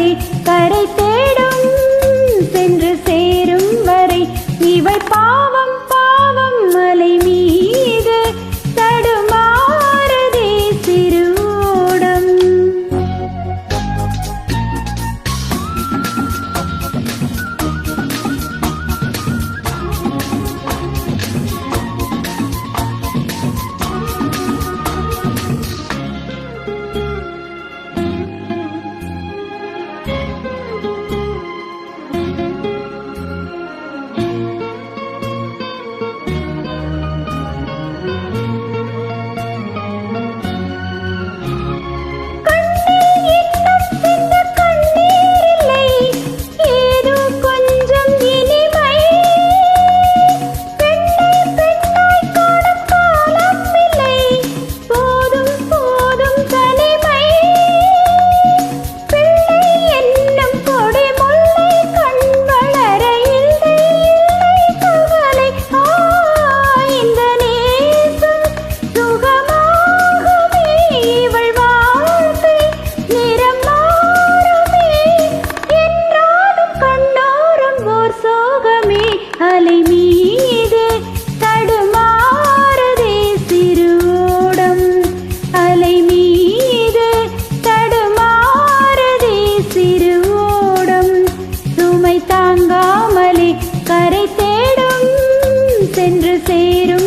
தாங்காமலே கரை தேடும் சென்று சேரும் வரை இவள் பாவம் பாவம் மலை மீது தடுமாறுதே சிறுடம். அலை மீது தடுமாறுதே சிறுடம். அலை மீது தடுமாறுதே சிறுடம். சுமை தாங்காமலே கரை தேடும் சென்று சேரும்